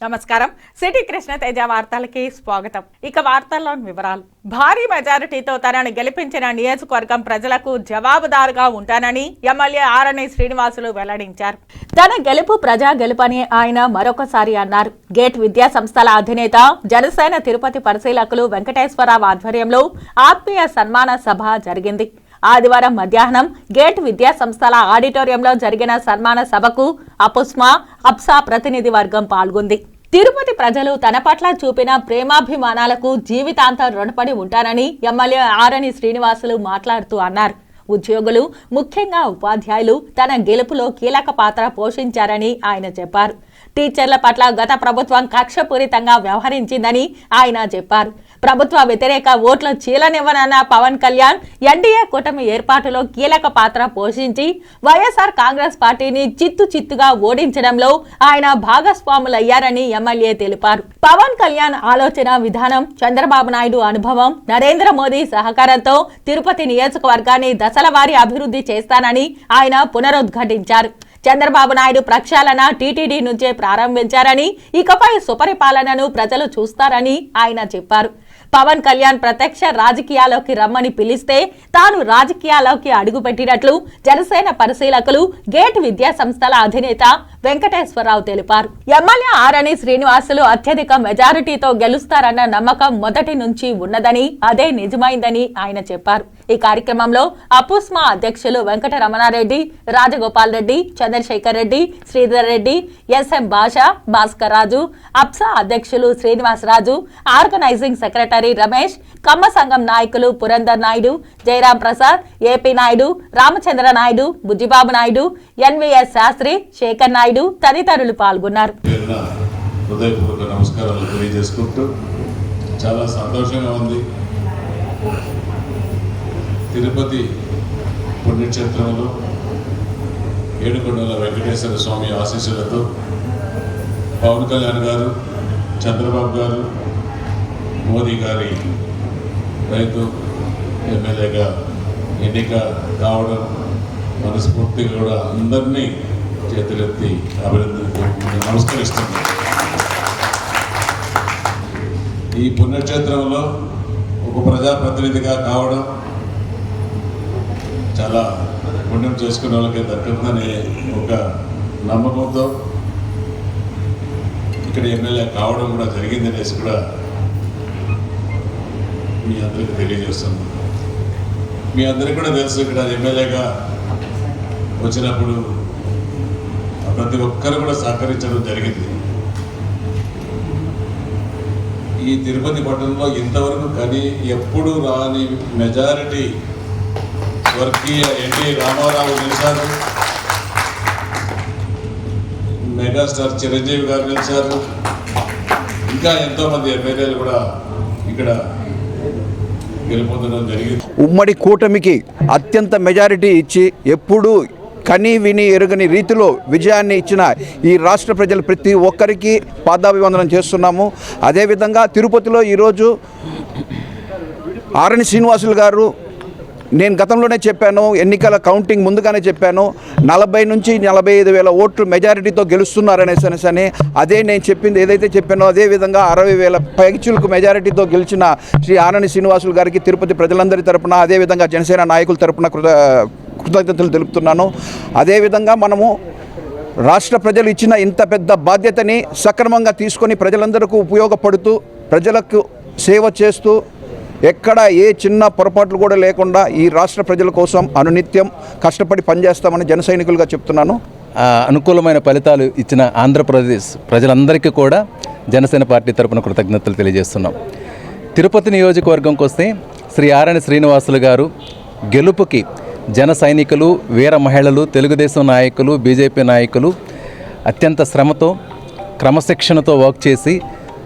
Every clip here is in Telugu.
నమస్కారం. సిటీ కృష్ణ తేజ వార్తలకి స్వాగతం. ఇక వార్తల్లో వివరాలు. భారీ మెజారిటీతో తనను గెలిపించిన నియోజకవర్గం ప్రజలకు జవాబుదారుగా ఉంటానని ఎమ్మెల్యే ఆరణి శ్రీనివాసులు వెల్లడించారు. తన గెలుపు ప్రజా గెలుపని ఆయన మరొకసారి అన్నారు. గేట్ విద్యా సంస్థల అధినేత జనసేన తిరుపతి పరిశీలకులు వెంకటేశ్వరరావు ఆధ్వర్యంలో ఆత్మీయ సన్మాన సభ జరిగింది. ఆదివారం మధ్యాహ్నం గేట్ విద్యా సంస్థల ఆడిటోరియంలో జరిగిన సన్మాన సభకు అప్సా ప్రతినిధి వర్గం పాల్గొంది. తిరుపతి ప్రజలు తన పట్ల చూపిన ప్రేమాభిమానాలకు జీవితాంతం రుణపడి ఉంటారని ఎమ్మెల్యే ఆరణి శ్రీనివాసులు మాట్లాడుతూ అన్నారు. ఉద్యోగులు, ముఖ్యంగా ఉపాధ్యాయులు తన గెలుపులో కీలక పాత్ర పోషించారని ఆయన చెప్పారు. టీచర్ల పట్ల గత ప్రభుత్వం కక్షపూరితంగా వ్యవహరించిందని ఆయన చెప్పారు. ప్రభుత్వ వ్యతిరేక ఓట్లు చీలనివ్వనన్న పవన్ కళ్యాణ్ ఎన్డీఏ కూటమి ఏర్పాటులో కీలక పాత్ర పోషించి వైఎస్ఆర్ కాంగ్రెస్ పార్టీని చిత్తుగా ఓడించడంలో ఆయన భాగస్వాములయ్యారని ఎమ్మెల్యే తెలిపారు. పవన్ కళ్యాణ్ ఆలోచన విధానం, చంద్రబాబు నాయుడు అనుభవం, నరేంద్ర మోదీ సహకారంతో తిరుపతి నియోజకవర్గాన్ని దశలవారీ అభివృద్ధి చేస్తానని ఆయన పునరుద్ఘాటించారు. చంద్రబాబు నాయుడు ప్రక్షాళన టీటీడీ నుంచే ప్రారంభించారని, ఇకపై సుపరిపాలనను ప్రజలు చూస్తారని ఆయన చెప్పారు. పవన్ కళ్యాణ్ ప్రత్యక్ష రాజకీయాల్లోకి రమ్మని పిలిస్తే తాను రాజకీయాల్లోకి అడుగుపెట్టినట్లు జనసేన పరిశీలకులు గేట్ విద్యా సంస్థల అధినేత వెంకటేశ్వరరావు తెలిపారు. ఎమ్మెల్యే ఆరణి శ్రీనివాసులు అత్యధిక మెజారిటీతో గెలుస్తారన్న నమ్మకం మొదటి నుంచి ఉన్నదని, అదే నిజమైందని ఆయన చెప్పారు. ఈ కార్యక్రమంలో అపుస్మా అధ్యక్షులు వెంకటరమణారెడ్డి, రాజగోపాల్ రెడ్డి, చంద్రశేఖర్ రెడ్డి, శ్రీధర్ రెడ్డి, ఎస్ఎం భాషా, భాస్కర్ రాజు, అప్సా అధ్యక్షులు శ్రీనివాసరాజు, ఆర్గనైజింగ్ సెక్రటరీ రమేష్, కమ్మ సంఘం నాయకులు పురందర్ నాయుడు, జయరాం ప్రసాద్, ఏపీ నాయుడు, రామచంద్ర నాయుడు, బుజ్జిబాబు నాయుడు, ఎన్వీఎస్ శాస్త్రి, శేఖర్ నాయుడు తదితరులు పాల్గొన్నారు. చాలా సంతోషంగా ఉంది. తిరుపతి పుణ్యక్షేత్రంలో ఏడుకొండల వెంకటేశ్వర స్వామి ఆశీస్సులతో పవన్ కళ్యాణ్ గారు, చంద్రబాబు గారు, మోదీ గారి రైతు ఎమ్మెల్యేగా ఎన్నిక కావడం మనస్ఫూర్తిగా కూడా అందరినీ చేతులెత్తి నమస్కరిస్తున్నాను. ఈ పుణ్యక్షేత్రంలో ఒక ప్రజాప్రతినిధిగా కావడం చాలా పుణ్యం చేసుకునే వాళ్ళకి దక్కుతుందనే ఒక నమ్మకంతో ఇక్కడ ఎమ్మెల్యే కావడం కూడా జరిగిందనేసి కూడా మీ అందరికీ తెలియజేస్తున్నాను. మీ అందరికీ కూడా తెలుసు, ఇక్కడ ఎమ్మెల్యేగా వచ్చినప్పుడు ప్రతి ఒక్కరు కూడా సహకరించడం జరిగింది. ఈ తిరుపతి పట్టణంలో ఇంతవరకు కానీ ఎప్పుడు రాని మెజారిటీ స్వర్గీయ ఎన్టీ రామారావు నిలిచారు, మెగాస్టార్ చిరంజీవి గారు నిలిచారు, ఇంకా ఎంతోమంది ఎమ్మెల్యేలు కూడా ఇక్కడ గెలుపొందడం జరిగింది. ఉమ్మడి కూటమికి అత్యంత మెజారిటీ ఇచ్చి ఎప్పుడూ కని విని ఎరుగని రీతిలో విజయాన్ని ఇచ్చిన ఈ రాష్ట్ర ప్రజలు ప్రతి ఒక్కరికి పాదాభివందనం చేస్తున్నాము. అదేవిధంగా తిరుపతిలో ఈరోజు ఆరణి శ్రీనివాసులు గారు, నేను గతంలోనే చెప్పాను, ఎన్నికల కౌంటింగ్ ముందుగానే చెప్పాను, 40 నుంచి 45,000 ఓట్లు మెజారిటీతో గెలుస్తున్నారనేసి అదే నేను చెప్పింది ఏదైతే చెప్పానో అదేవిధంగా 60,000 పైచులకు మెజారిటీతో గెలిచిన శ్రీ ఆరణి శ్రీనివాసులు గారికి తిరుపతి ప్రజలందరి తరపున, అదేవిధంగా జనసేన నాయకుల తరపున కృతజ్ఞతలు తెలుపుతున్నాను. అదేవిధంగా మనము రాష్ట్ర ప్రజలు ఇచ్చిన ఇంత పెద్ద బాధ్యతని సక్రమంగా తీసుకొని ప్రజలందరికీ ఉపయోగపడుతూ, ప్రజలకు సేవ చేస్తూ, ఎక్కడ ఏ చిన్న పొరపాట్లు కూడా లేకుండా ఈ రాష్ట్ర ప్రజల కోసం అనునిత్యం కష్టపడి పనిచేస్తామని జన సైనికులుగా చెప్తున్నాను. అనుకూలమైన ఫలితాలు ఇచ్చిన ఆంధ్రప్రదేశ్ ప్రజలందరికీ కూడా జనసేన పార్టీ తరపున కృతజ్ఞతలు తెలియజేస్తున్నాం. తిరుపతి నియోజకవర్గంకి వస్తే శ్రీ ఆరణి శ్రీనివాసులు గారు గెలుపుకి జన సైనికులు, వీర మహిళలు, తెలుగుదేశం నాయకులు, బీజేపీ నాయకులు అత్యంత శ్రమతో, క్రమశిక్షణతో వర్క్ చేసి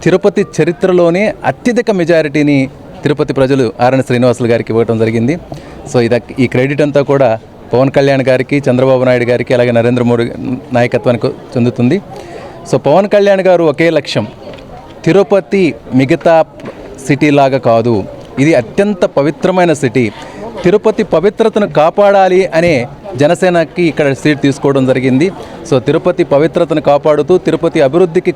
తిరుపతి చరిత్రలోనే అత్యధిక మెజారిటీని తిరుపతి ప్రజలు ఆరణి శ్రీనివాసులు గారికి ఇవ్వడం జరిగింది. సో ఈ క్రెడిట్ అంతా కూడా పవన్ కళ్యాణ్ గారికి, చంద్రబాబు నాయుడు గారికి, అలాగే నరేంద్ర మోడీ నాయకత్వానికి చెందుతుంది. సో పవన్ కళ్యాణ్ గారు ఒకే లక్ష్యం, తిరుపతి మిగతా సిటీ లాగా కాదు, ఇది అత్యంత పవిత్రమైన సిటీ, తిరుపతి పవిత్రతను కాపాడాలి అనే జనసేనకి ఇక్కడ సీట్ తీసుకోవడం జరిగింది. సో తిరుపతి పవిత్రతను కాపాడుతూ తిరుపతి అభివృద్ధికి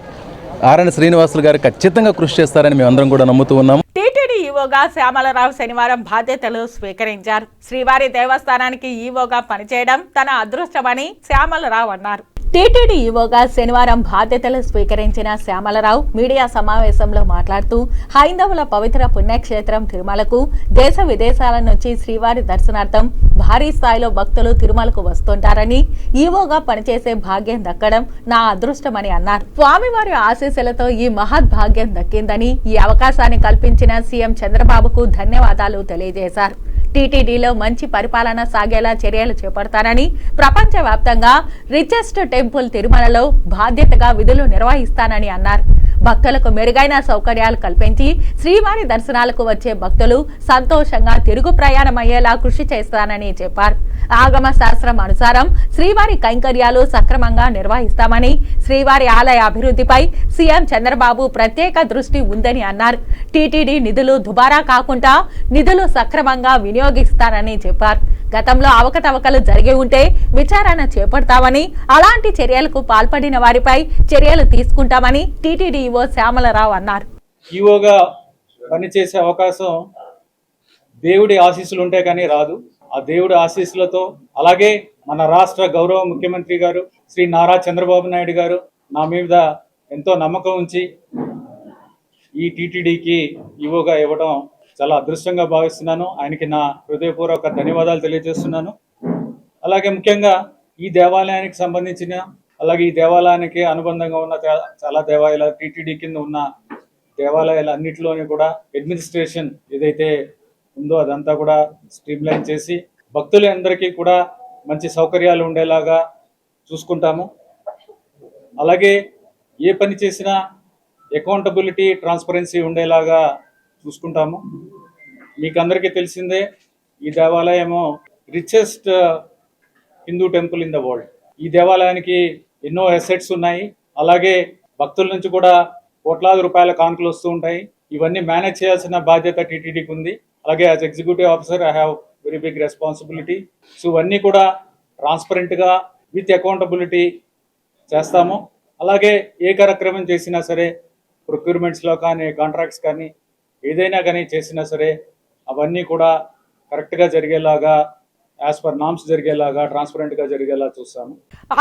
ఆరణి శ్రీనివాసులు గారు ఖచ్చితంగా కృషి చేస్తారని మేమందరం కూడా నమ్ముతూ ఉన్నాము. టీటీడీ ఈవోగా శ్యామలరావు శనివారం బాధ్యతలు స్వీకరించారు. శ్రీవారి దేవస్థానానికి ఈవోగా పనిచేయడం తన అదృష్టమని శ్యామలరావు అన్నారు. టీటీడీ ఈవోగా శనివారం బాధ్యతలు స్వీకరించిన శ్యామలరావు మీడియా సమావేశంలో మాట్లాడుతూ హైందవుల పవిత్ర పుణ్యక్షేత్రం తిరుమలకు దేశ విదేశాల నుంచి శ్రీవారి దర్శనార్థం భారీ స్థాయిలో భక్తులు తిరుమలకు వస్తుంటారని ఈవోగా పనిచేసే భాగ్యం దక్కడం నా అదృష్టమని అన్నారు. స్వామివారి ఆశీస్సులతో ఈ మహత్ భాగ్యం దక్కిందని ఈ అవకాశాన్ని కల్పించిన సీఎం చంద్రబాబుకు ధన్యవాదాలు తెలియజేశారు. టీటీడీలో మంచి పరిపాలన సాగేలా చర్యలు చేపడతానని, ప్రపంచవ్యాప్తంగా రిచెస్ట్ టెంపుల్ తిరుమలలో బాధ్యతగా విధులు నిర్వహిస్తానని అన్నారు. భక్తులకు మెరుగైన సౌకర్యాలు కల్పించి శ్రీవారి దర్శనాలకు వచ్చే భక్తులు సంతోషంగా తిరుగు ప్రయాణమయ్యేలా కృషి చేస్తానని చెప్పారు. ఆగమ శాస్త్రం అనుసారం శ్రీవారి కైంకర్యాలు సక్రమంగా నిర్వహిస్తామని, శ్రీవారి ఆలయ అభివృద్ధిపై సీఎం చంద్రబాబు ప్రత్యేక దృష్టి ఉందని అన్నారు. టీటీడీ నిధులు దుబారా కాకుండా నిధులు సక్రమంగా వినియోగిస్తానని చెప్పారు. గతంలో అవకతవకలు జరిగి ఉంటే విచారణ చేపడతామని, అలాంటి చర్యలకు పాల్పడిన వారిపై చర్యలు తీసుకుంటామని టీటీడీ ఈవో శ్యామలరావు అన్నారు. ఈవోగా పనిచేసే అవకాశం దేవుడి ఆశీస్సులు ఉంటే కానీ రాదు. ఆ దేవుడి ఆశీస్సులతో, అలాగే మన రాష్ట్ర గౌరవ ముఖ్యమంత్రి గారు శ్రీ నారా చంద్రబాబు నాయుడు గారు నా మీద ఎంతో నమ్మకం ఉంచి ఈ టీటీడీకి ఈవోగా ఇవ్వడం చాలా అదృష్టంగా భావిస్తున్నాను. ఆయనకి నా హృదయపూర్వక ధన్యవాదాలు తెలియజేస్తున్నాను. అలాగే ముఖ్యంగా ఈ దేవాలయానికి సంబంధించిన, అలాగే ఈ దేవాలయానికి అనుబంధంగా ఉన్న చాలా దేవాలయాలు, టీటీడీ కింద ఉన్న దేవాలయాలు అన్నింటిలోని కూడా అడ్మినిస్ట్రేషన్ ఏదైతే ఉందో అదంతా కూడా స్ట్రీమ్లైన్ చేసి భక్తులందరికీ కూడా మంచి సౌకర్యాలు ఉండేలాగా చూసుకుంటాము. అలాగే ఏ పని చేసినా అకౌంటబిలిటీ, ట్రాన్స్పరెన్సీ ఉండేలాగా చూసుకుంటాము. మీకు అందరికీ తెలిసిందే, ఈ దేవాలయము richest Hindu temple in the world. ఈ దేవాలయానికి ఎన్నో అసెట్స్ ఉన్నాయి. అలాగే భక్తుల నుంచి కూడా కోట్లాది రూపాయల కానుకలు వస్తూ ఉంటాయి. ఇవన్నీ మేనేజ్ చేయాల్సిన బాధ్యత టీటీడీకి ఉంది. అలాగే as executive officer I have very big responsibility. So ఇవన్నీ కూడా ట్రాన్స్పరెంట్గా విత్ అకౌంటబిలిటీ చేస్తాము. అలాగే ఏ కార్యక్రమం చేసినా సరే, ప్రొక్యూర్మెంట్స్లో కానీ, కాంట్రాక్ట్స్ కానీ, ఏదైనా కానీ చేసినా సరే అవన్నీ కూడా కరెక్ట్గా జరిగేలాగా, యాజ్ పర్ నామ్స్ జరిగేలాగా, ట్రాన్స్పరెంట్గా జరిగేలా చూస్తాము.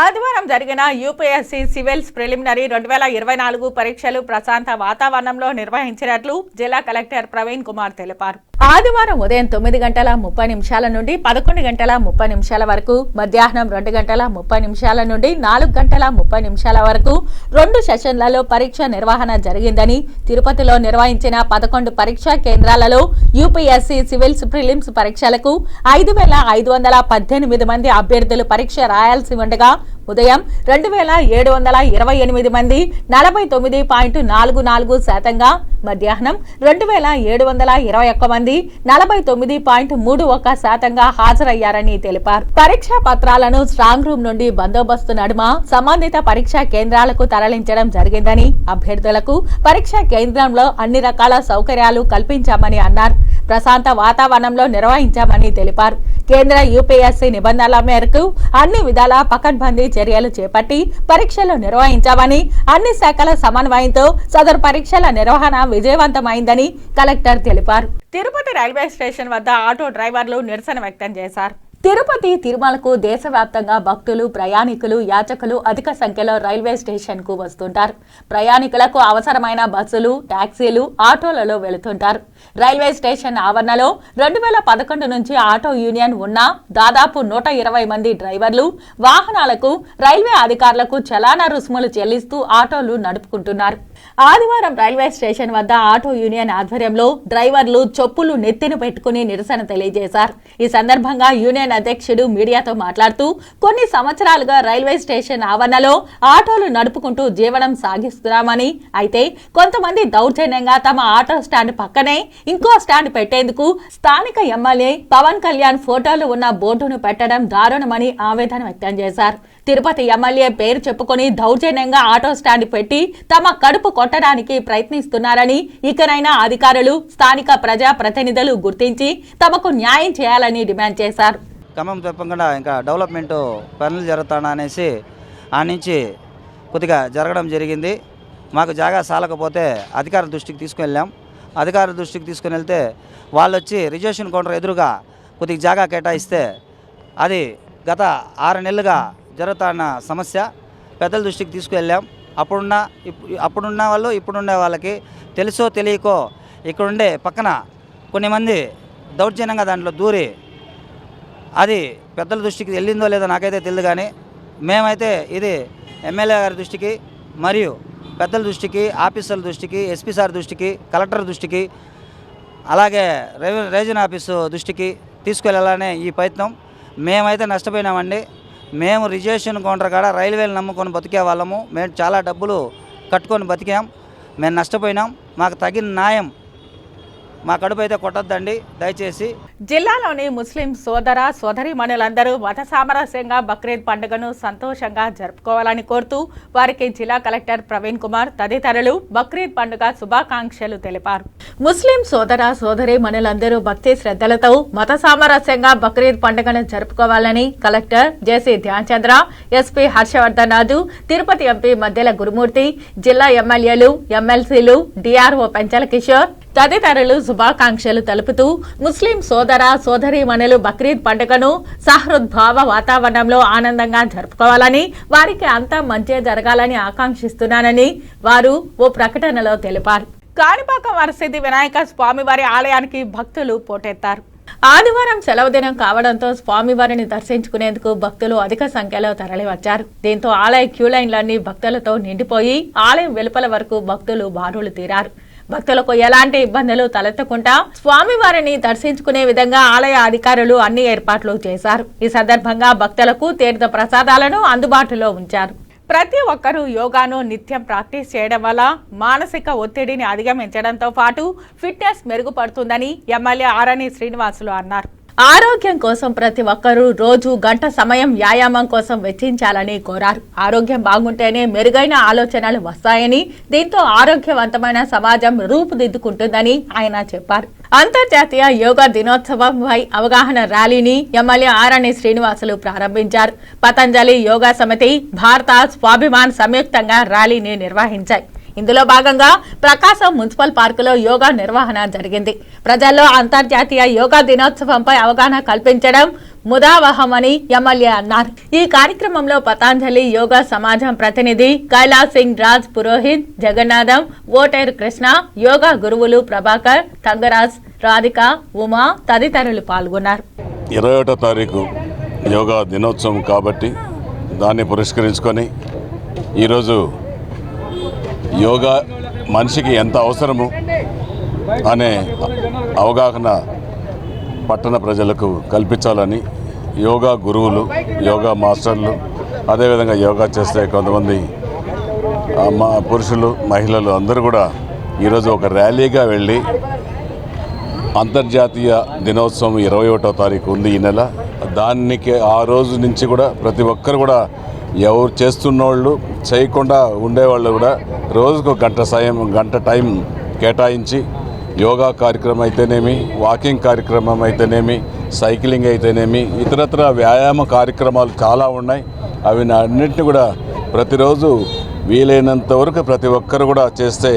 ఆదివారం జరిగిన యూపీఎస్సీ సివిల్స్ ప్రిలిమినరీ 2024 పరీక్షలు ప్రశాంత వాతావరణంలో నిర్వహించినట్లు జిల్లా కలెక్టర్ ప్రవీణ్ కుమార్ తెలిపారు. ఆదివారం ఉదయం 9:30 నుండి 11:30 వరకు, మధ్యాహ్నం 2:30 నుండి 4:30 వరకు 2 సెషన్లలో పరీక్ష నిర్వహణ జరిగిందని, తిరుపతిలో నిర్వహించిన 11 పరీక్షా కేంద్రాలలో యూపీఎస్సీ సివిల్స్ ప్రిలిమ్స్ పరీక్షలకు 5,518 మంది అభ్యర్థులు పరీక్ష రాయాల్సి ఉండగా, ఉదయం 2,728 మంది 49.44%, మధ్యాహ్నం 2,721 మంది 49.31% హాజరయ్యారని తెలిపారు. పరీక్షా పత్రాలను స్ట్రాంగ్ రూమ్ నుండి బందోబస్తు నడుమ సంబంధిత పరీక్షా కేంద్రాలకు తరలించడం జరిగిందని, అభ్యర్థులకు పరీక్షా కేంద్రంలో అన్ని రకాల సౌకర్యాలు కల్పించామని అన్నారు. ప్రశాంత వాతావరణంలో నిర్వహించామని తెలిపారు. కేంద్ర యూపీఎస్సీ నిబంధనల మేరకు అన్ని విధాల పకడ్బందీ చర్యలు చేపట్టి పరీక్షలు నిర్వహించామని, అన్ని శాఖల సమన్వయంతో సదరు పరీక్షల నిర్వహణ విజయవంతమైందని కలెక్టర్ తెలిపారు. తిరుపతి రైల్వే స్టేషన్ వద్ద ఆటో డ్రైవర్లు నిరసన వ్యక్తం చేశారు. తిరుపతి తిరుమలకు దేశవ్యాప్తంగా భక్తులు, ప్రయాణికులు, యాచకులు అధిక సంఖ్యలో రైల్వే స్టేషన్ కు వస్తుంటారు. ప్రయాణికులకు అవసరమైన బస్సులు, టాక్సీలు, ఆటోలలో వెళుతుంటారు. రైల్వే స్టేషన్ ఆవరణలో 2011 నుంచి ఆటో యూనియన్ ఉన్న దాదాపు 120 మంది డ్రైవర్లు వాహనాలకు రైల్వే అధికారులకు చలానా రుసుములు చెల్లిస్తూ ఆటోలు నడుపుకుంటున్నారు. ఆదివారం రైల్వే స్టేషన్ వద్ద ఆటో యూనియన్ ఆధ్వర్యంలో డ్రైవర్లు చొప్పులు నెత్తిన పెట్టుకుని నిరసన తెలియజేశారు. ఈ సందర్భంగా యూనియన్ అధ్యక్షుడు మీడియాతో మాట్లాడుతూ, కొన్ని సంవత్సరాలుగా రైల్వే స్టేషన్ ఆవరణలో ఆటోలు నడుపుకుంటూ జీవనం సాగిస్తున్నామని, అయితే కొంతమంది దౌర్జన్యంగా తమ ఆటో స్టాండ్ పక్కనే ఇంకో స్టాండ్ పెట్టేందుకు స్థానిక ఎమ్మెల్యే పవన్ కళ్యాణ్ ఫోటోలు ఉన్న బోర్డును పెట్టడం దారుణమని ఆవేదన వ్యక్తం చేశారు. తిరుపతి ఎమ్మెల్యే పేరు చెప్పుకొని దౌర్జన్యంగా ఆటో స్టాండ్ పెట్టి తమ కడుపు కొట్టడానికి ప్రయత్నిస్తున్నారని, ఇకనైనా అధికారులు, స్థానిక ప్రజా ప్రతినిధులు గుర్తించి తమకు న్యాయం చేయాలని డిమాండ్ చేశారు. క్రమం తప్పకుండా ఇంకా డెవలప్మెంట్ పనులు జరుగుతానా అనేసి ఆ నుంచి కొద్దిగా జరగడం జరిగింది. మాకు జాగా సాలకపోతే అధికార దృష్టికి తీసుకువెళ్ళాం. అధికార దృష్టికి తీసుకుని వెళ్తే వాళ్ళు వచ్చి రిజర్వేషన్ కౌంటర్ ఎదురుగా కొద్దిగా జాగా కేటాయిస్తే అది గత 6 నెలలుగా జరుగుతున్న సమస్య. పెద్దల దృష్టికి తీసుకువెళ్ళాం. అప్పుడున్న వాళ్ళు ఇప్పుడుండే వాళ్ళకి తెలుసో తెలియకో ఇక్కడుండే పక్కన కొన్ని మంది దౌర్జన్యంగా దాంట్లో దూరి అది పెద్దల దృష్టికి వెళ్ళిందో లేదో నాకైతే తెలియదు. కానీ మేమైతే ఇది ఎమ్మెల్యే గారి దృష్టికి మరియు పెద్దల దృష్టికి, ఆఫీసర్ల దృష్టికి, ఎస్పీ సార్ దృష్టికి, కలెక్టర్ దృష్టికి, అలాగే రీజన్ ఆఫీసు దృష్టికి తీసుకెళ్ళాలనే ఈ ప్రయత్నం. మేమైతే నష్టపోయినామండి. మేము రిజర్వేషన్ కౌంటర్ కాడ రైల్వేలు నమ్ముకొని బతికే వాళ్ళము. మేము చాలా డబ్బులు కట్టుకొని బతికాం. మేము నష్టపోయినాం. మాకు తగిన న్యాయం మా కడుపు అయితే కొట్టద్దండి దయచేసి. జిల్లాలోని ముస్లిం సోదర సోదరీమణులందరూ మత సామరస్యంగా బక్రీద్ పండుగను సంతోషంగా జరుపుకోవాలని కోరుతూ వారికి జిల్లా కలెక్టర్ ప్రవీణ్ కుమార్ తదితరులు బక్రీద్ పండుగ శుభాకాంక్షలు తెలిపారు. ముస్లిం సోదర సోదరీమణులందరూ భక్తి శ్రద్ధలతో మత సామరస్యంగా బక్రీద్ పండుగను జరుపుకోవాలని కలెక్టర్ జేసీ ధ్యాన్ చంద్ర, ఎస్పీ హర్షవర్ధన్ రాజు, తిరుపతి ఎంపీ మద్దెల గురుమూర్తి, జిల్లా ఎమ్మెల్యేలు, ఎమ్మెల్సీలు, డిఆర్ఓ పెంచల కిషోర్ తదితరులు శుభాకాంక్షలు తెలుపుతూ ముస్లిం సోదర సోదరీమణులు బక్రీద్ పండుగను సహృద్భావ వాతావరణంలో ఆనందంగా జరుపుకోవాలని, వారికి అంతా మంచి జరగాలని ఆకాంక్షిస్తున్నానని వారు ఓ ప్రకటనలో తెలిపారు. కాణిపాకం వరసిద్ధి వినాయక స్వామివారి ఆలయానికి భక్తులు పోటెత్తారు. ఆదివారం సెలవు దినం కావడంతో స్వామివారిని దర్శించుకునేందుకు భక్తులు అధిక సంఖ్యలో తరలివచ్చారు. దీంతో ఆలయ క్యూలైన్లన్నీ భక్తులతో నిండిపోయి ఆలయం వెలుపల వరకు భక్తులు బారులు తీరారు. భక్తులకు ఎలాంటి ఇబ్బందులు తలెత్తకుండా స్వామివారిని దర్శించుకునే విధంగా ఆలయ అధికారులు అన్ని ఏర్పాట్లు చేశారు. ఈ సందర్భంగా భక్తులకు తీర్థ ప్రసాదాలను అందుబాటులో ఉంచారు. ప్రతి ఒక్కరూ యోగాను నిత్యం ప్రాక్టీస్ చేయడం వల్ల మానసిక ఒత్తిడిని అధిగమించడంతో పాటు ఫిట్నెస్ మెరుగుపడుతుందని ఎమ్మెల్యే ఆరణి శ్రీనివాసులు అన్నారు. ఆరోగ్యం కోసం ప్రతి ఒక్కరూ రోజు గంట సమయం వ్యాయామం కోసం వెచ్చించాలని కోరారు. ఆరోగ్యం బాగుంటేనే మెరుగైన ఆలోచనలు వస్తాయని, దీంతో ఆరోగ్యవంతమైన సమాజం రూపుదిద్దుకుంటుందని ఆయన చెప్పారు. అంతర్జాతీయ యోగా దినోత్సవంపై అవగాహన ర్యాలీని ఎమ్మెల్యే ఆరణి శ్రీనివాసులు ప్రారంభించారు. పతంజలి యోగా సమితి, భారత స్వాభిమాన్ సంయుక్తంగా ర్యాలీని నిర్వహించాయి. ఇందులో భాగంగా ప్రకాశం మున్సిపల్ పార్కులో యోగా నిర్వహణ జరిగింది. ప్రజల్లో అంతర్జాతీయ యోగా దినోత్సవంపై అవగాహన కల్పించడం ముదావహమని ఎమ్మెల్యే అన్నారు. ఈ కార్యక్రమంలో పతంజలి యోగా సమాజం ప్రతినిధి కైలాస్ సింగ్ రాజ్ పురోహిత్, జగన్నాథం, ఓటేరు కృష్ణ, యోగా గురువులు ప్రభాకర్, తంగరాజ్, రాధిక, ఉమా తదితరులు పాల్గొన్నారు. 21వ తారీఖు యోగా దినోత్సవం కాబట్టి దాన్ని పురస్కరించుకొని ఈరోజు యోగా మనిషికి ఎంత అవసరము అనే అవగాహన పట్టణ ప్రజలకు కల్పించాలని యోగా గురువులు, యోగా మాస్టర్లు, అదేవిధంగా యోగా చేస్తే కొంతమంది పురుషులు, మహిళలు అందరూ కూడా ఈరోజు ఒక ర్యాలీగా వెళ్ళి అంతర్జాతీయ దినోత్సవం 21వ తారీఖు ఉంది ఈ నెల. దానికి ఆ రోజు నుంచి కూడా ప్రతి ఒక్కరు కూడా ఎవరు చేస్తున్నోళ్ళు, చేయకుండా ఉండేవాళ్ళు కూడా రోజుకు గంట టైం కేటాయించి యోగా కార్యక్రమం అయితేనేమి, వాకింగ్ కార్యక్రమం అయితేనేమి, సైక్లింగ్ అయితేనేమి, ఇతరత్ర వ్యాయామ కార్యక్రమాలు చాలా ఉన్నాయి. అవి అన్నింటినీ కూడా ప్రతిరోజు వీలైనంత వరకు ప్రతి ఒక్కరు కూడా చేస్తే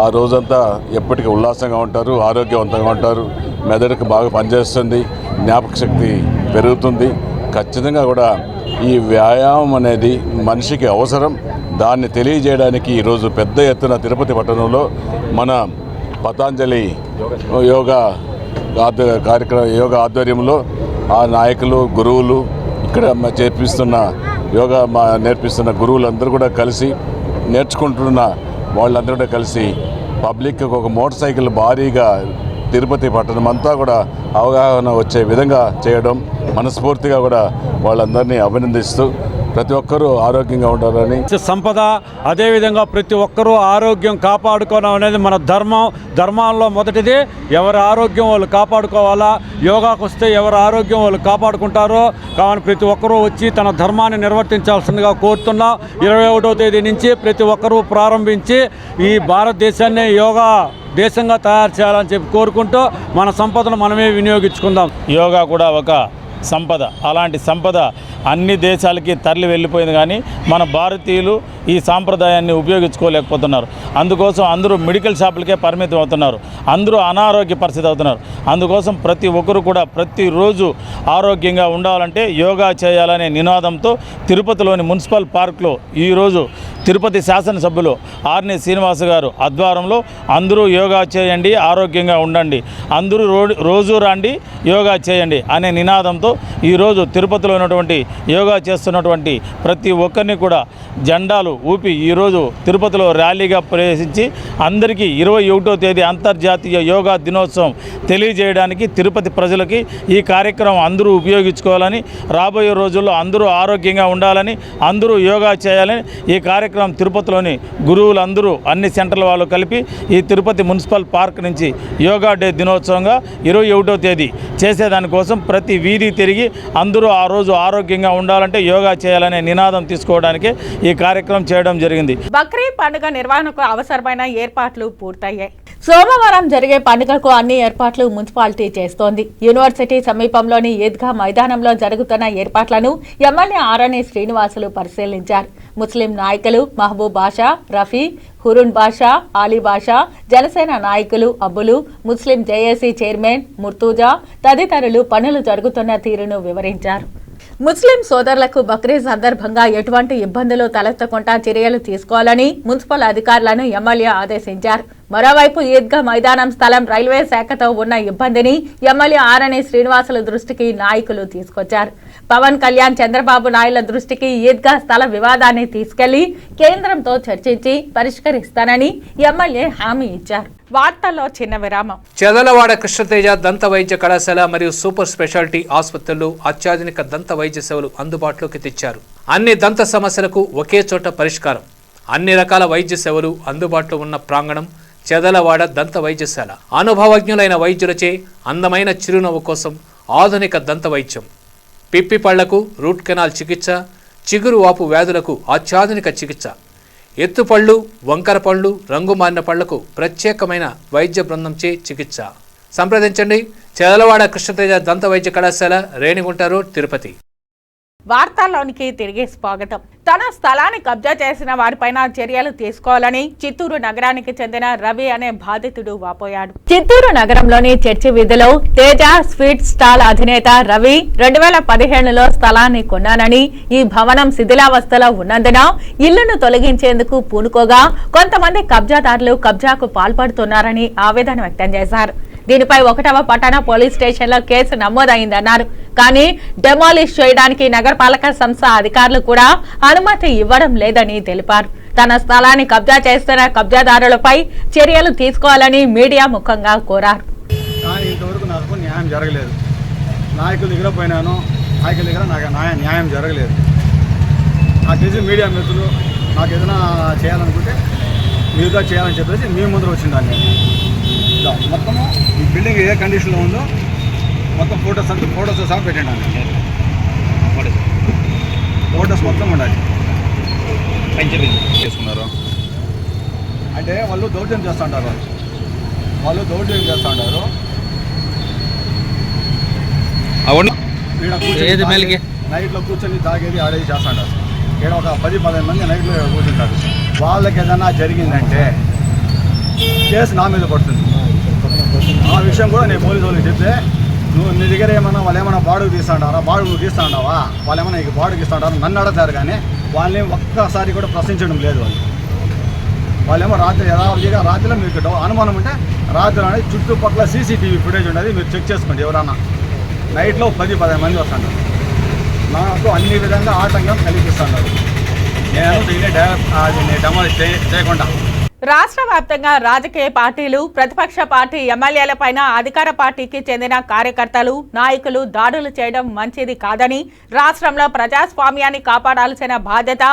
ఆ రోజంతా ఎప్పటికీ ఉల్లాసంగా ఉంటారు, ఆరోగ్యవంతంగా ఉంటారు, మెదడుకు బాగా పనిచేస్తుంది, జ్ఞాపక శక్తి పెరుగుతుంది. ఖచ్చితంగా కూడా ఈ వ్యాయామం అనేది మనిషికి అవసరం. దాన్ని తెలియజేయడానికి ఈరోజు పెద్ద ఎత్తున తిరుపతి పట్టణంలో మన పతంజలి యోగా ఆధ్వర్యంలో ఆ నాయకులు, గురువులు, ఇక్కడ నేర్పిస్తున్న గురువులందరూ కూడా కలిసి నేర్చుకుంటున్న వాళ్ళందరూ కూడా కలిసి పబ్లిక్ ఒక మోటార్ సైకిల్ భారీగా తిరుపతి పట్టణం అంతా కూడా అవగాహన వచ్చే విధంగా చేయడం, మనస్ఫూర్తిగా కూడా వాళ్ళందరినీ అభినందిస్తూ ప్రతి ఒక్కరూ ఆరోగ్యంగా ఉండాలని. సంపద, అదేవిధంగా ప్రతి ఒక్కరూ ఆరోగ్యం కాపాడుకోవడం అనేది మన ధర్మాల్లో మొదటిది. ఎవరి ఆరోగ్యం వాళ్ళు కాపాడుకోవాలా. యోగాకు వస్తే ఎవరి ఆరోగ్యం వాళ్ళు కాపాడుకుంటారో కావున ప్రతి ఒక్కరూ వచ్చి తన ధర్మాన్ని నిర్వర్తించాల్సిందిగా కోరుతున్నాం. 21వ తేదీ నుంచి ప్రతి ఒక్కరూ ప్రారంభించి ఈ భారతదేశాన్ని యోగా దేశంగా తయారు చేయాలని చెప్పి కోరుకుంటూ మన సంపదను మనమే వినియోగించుకుందాం. యోగా కూడా ఒక సంపద. అలాంటి సంపద అన్ని దేశాలకి తరలి వెళ్ళిపోయింది, కానీ మన భారతీయులు ఈ సాంప్రదాయాన్ని ఉపయోగించుకోలేకపోతున్నారు. అందుకోసం అందరూ మెడికల్ షాపులకే పరిమితం అవుతున్నారు, అందరూ అనారోగ్య పరిస్థితి అవుతున్నారు. అందుకోసం ప్రతి ఒక్కరు కూడా ప్రతిరోజు ఆరోగ్యంగా ఉండాలంటే యోగా చేయాలనే నినాదంతో తిరుపతిలోని మున్సిపల్ పార్క్లో ఈరోజు తిరుపతి శాసనసభ్యులు ఆర్ని శ్రీనివాస్ గారు ఆధ్వర్యంలో అందరూ యోగా చేయండి, ఆరోగ్యంగా ఉండండి, అందరూ రోజు రండి యోగా చేయండి అనే నినాదంతో ఈరోజు తిరుపతిలో ఉన్నటువంటి యోగా చేస్తున్నటువంటి ప్రతి ఒక్కరిని కూడా జెండాలు ఊపి ఈరోజు తిరుపతిలో ర్యాలీగా ప్రవేశించి అందరికీ 21వ తేదీ అంతర్జాతీయ యోగా దినోత్సవం తెలియజేయడానికి తిరుపతి ప్రజలకి ఈ కార్యక్రమం అందరూ ఉపయోగించుకోవాలని, రాబోయే రోజుల్లో అందరూ ఆరోగ్యంగా ఉండాలని, అందరూ యోగా చేయాలని ఈ కార్యక్రమం తిరుపతిలోని గురువులందరూ అన్ని సెంటర్ల వాళ్ళు కలిపి ఈ తిరుపతి మున్సిపల్ పార్క్ నుంచి యోగా డే దినోత్సవంగా 21వ తేదీ చేసేదానికోసం ప్రతి వీధి తిరిగి అందరూ ఆ రోజు ఆరోగ్యంగా ఉండాలంటే యోగా చేయాలనే నినాదం తీసుకోవడానికి ఈ కార్యక్రమం చేయడం జరిగింది. బక్రీద్ పండుగ నిర్వహణకు అవసరమైన ఏర్పాట్లు పూర్తయ్యాయి. సోమవారం జరిగే పండుగకు అన్ని ఏర్పాట్లు మున్సిపాలిటీ చేస్తోంది. యూనివర్సిటీ సమీపంలోని ఈద్గా మైదానంలో జరుగుతున్న ఏర్పాట్లను ఎమ్మెల్యే ఆరణి శ్రీనివాసులు పరిశీలించారు. ముస్లిం నాయకులు మహబూబ్ బాషా, రఫీ, హురున్ బాషా, ఆలీ బాషా, జనసేన నాయకులు అబ్బులు, ముస్లిం జేఏసీ చైర్మన్ ముర్తూజా తదితరులు పనులు జరుగుతున్న తీరును వివరించారు. ముస్లిం సోదరులకు బక్రీద్ సందర్భంగా ఎటువంటి ఇబ్బందులు తలెత్తకుండా చర్యలు తీసుకోవాలని మున్సిపల్ అధికారులను ఎమ్మెల్యే ఆదేశించారు. మరోవైపు ఈద్గా మైదానం స్థలం రైల్వే శాఖతో ఉన్న ఇబ్బందిని ఎమ్మెల్యే ఆరణి శ్రీనివాసుల దృష్టికి నాయకులు తీసుకొచ్చారు. పవన్ కళ్యాణ్, చంద్రబాబు నాయుడుల దృష్టికి ఈద్గా స్థల వివాదాన్ని తీసుకెళ్లి కేంద్రంతో చర్చించి పరిష్కరిస్తానని ఎమ్మెల్యే హామీ ఇచ్చారు. వార్తల్లో చిన్న విరామం. చదలవాడ కృష్ణతేజ దంత వైద్య కళాశాల మరియు సూపర్ స్పెషాలిటీ ఆసుపత్రుల్లో అత్యాధునిక దంత వైద్య సేవలు అందుబాటులోకి తెచ్చారు. అన్ని దంత సమస్యలకు ఒకే చోట పరిష్కారం. అన్ని రకాల వైద్య సేవలు అందుబాటులో ఉన్న ప్రాంగణం చదలవాడ దంత వైద్యశాల. అనుభవజ్ఞులైన వైద్యులచే అందమైన చిరునవ్వు కోసం ఆధునిక దంత వైద్యం, పిప్పి పళ్లకు రూట్ కెనాల్ చికిత్స, చిగురు వాపు వ్యాధులకు అత్యాధునిక చికిత్స, ఎత్తుపళ్ళు, వంకర పళ్ళు, రంగు మారిన పళ్లకు ప్రత్యేకమైన వైద్య బృందంచే చికిత్స. సంప్రదించండి చదలవాడ కృష్ణతేజ దంత వైద్య కళాశాల, రేణిగుంట రోడ్, తిరుపతి. వార్తల్లోనికి తిరిగి స్వాగతం. తన స్థలాన్ని కబ్జా చేసిన వారిపైన చర్యలు తీసుకోవాలని చిత్తూరు నగరానికి చెందిన రవి అనే బాధితుడు వాపోయాడు. చిత్తూరు నగరంలోని చర్చి వీధిలో తేజ స్వీట్ స్టాల్ అధినేత రవి 2015లో స్థలాన్ని కొన్నానని, ఈ భవనం శిథిలావస్థలో ఉన్నందున ఇళ్లను తొలగించేందుకు పూనుకోగా కొంతమంది కబ్జాదారులు కబ్జాకు పాల్పడుతున్నారని ఆవేదన వ్యక్తం చేశారు. దీనిపై 1వ పట్టణ పోలీస్ స్టేషన్లో కేసు నమోదైందన్నారు. కానీ డెమాలిష్ చేయడానికి నగరపాలక సంస్థ అధికారులు కూడా అనుమతి ఇవ్వడం లేదని తెలిపారు. తన స్థలాన్ని కబ్జా చేస్తున్న కబ్జాదారులపై చర్యలు తీసుకోవాలని మీడియా ముఖంగా కోరారు. కానీ ఇంతవరకు నాకు న్యాయం జరగలేదు. నాయకుల దగ్గర పోయినాను, నాయకుల దగ్గర నాకు న్యాయం జరగలేదు. నాకు తెలిసి మీడియా మిత్రులు నాకు ఏదైనా చేయాలనుకుంటే మీరుగా చేయాలని చెప్పేసి మీ ముందర వచ్చిందాన్ని. మొత్తము ఈ బిల్డింగ్ ఏ కండిషన్లో ఉందో మొత్తం ఫోటోస్ సహా పెట్టండి. ఫోటోస్ మొత్తం ఉండాలి. చేసుకున్నారు అంటే వాళ్ళు దౌర్జన్యం చేస్తుంటారు. నైట్లో కూర్చొని తాగేది ఆడేది చేస్తుంటారు. ఇక్కడ ఒక 10-15 మంది నైట్లో కూర్చుంటారు. వాళ్ళకి ఏదైనా జరిగిందంటే కేసు నా మీద పడుతుంది. ఆ విషయం కూడా నేను పోలీసు వాళ్ళకి చెప్తే, నువ్వు నీ దగ్గర ఏమన్నా వాళ్ళు ఏమైనా బాడుగు తీస్తుంటారా, బాడుగు నువ్వు తీస్తుంటావా, వాళ్ళు ఏమైనా నీకు బాడుగు ఇస్తుంటారు నన్ను అడతారు. కానీ వాళ్ళని ఒక్కసారి కూడా ప్రశ్నించడం లేదు. వాళ్ళేమో రాత్రిలో మీకు అనుమానం ఉంటే రాత్రి అనేది చుట్టుపక్కల సీసీటీవీ ఫుటేజ్ ఉండేది, మీరు చెక్ చేసుకోండి. ఎవరన్నా నైట్లో 10-15 మంది వస్తుంటారు. నాకు అన్ని విధంగా ఆటంకం కలిగిస్తున్నారు. నేను దీన్ని డెమాలిష్ చేయకుండా. రాష్ట్ర వ్యాప్తంగా రాజకీయ పార్టీలు, ప్రతిపక్ష పార్టీ ఎమ్మెల్యేలపైన అధికార పార్టీకి చెందిన కార్యకర్తలు, నాయకులు దాడులు చేయడం మంచిది కాదని, రాష్ట్రంలో ప్రజాస్వామ్యాన్ని కాపాడాల్సిన బాధ్యత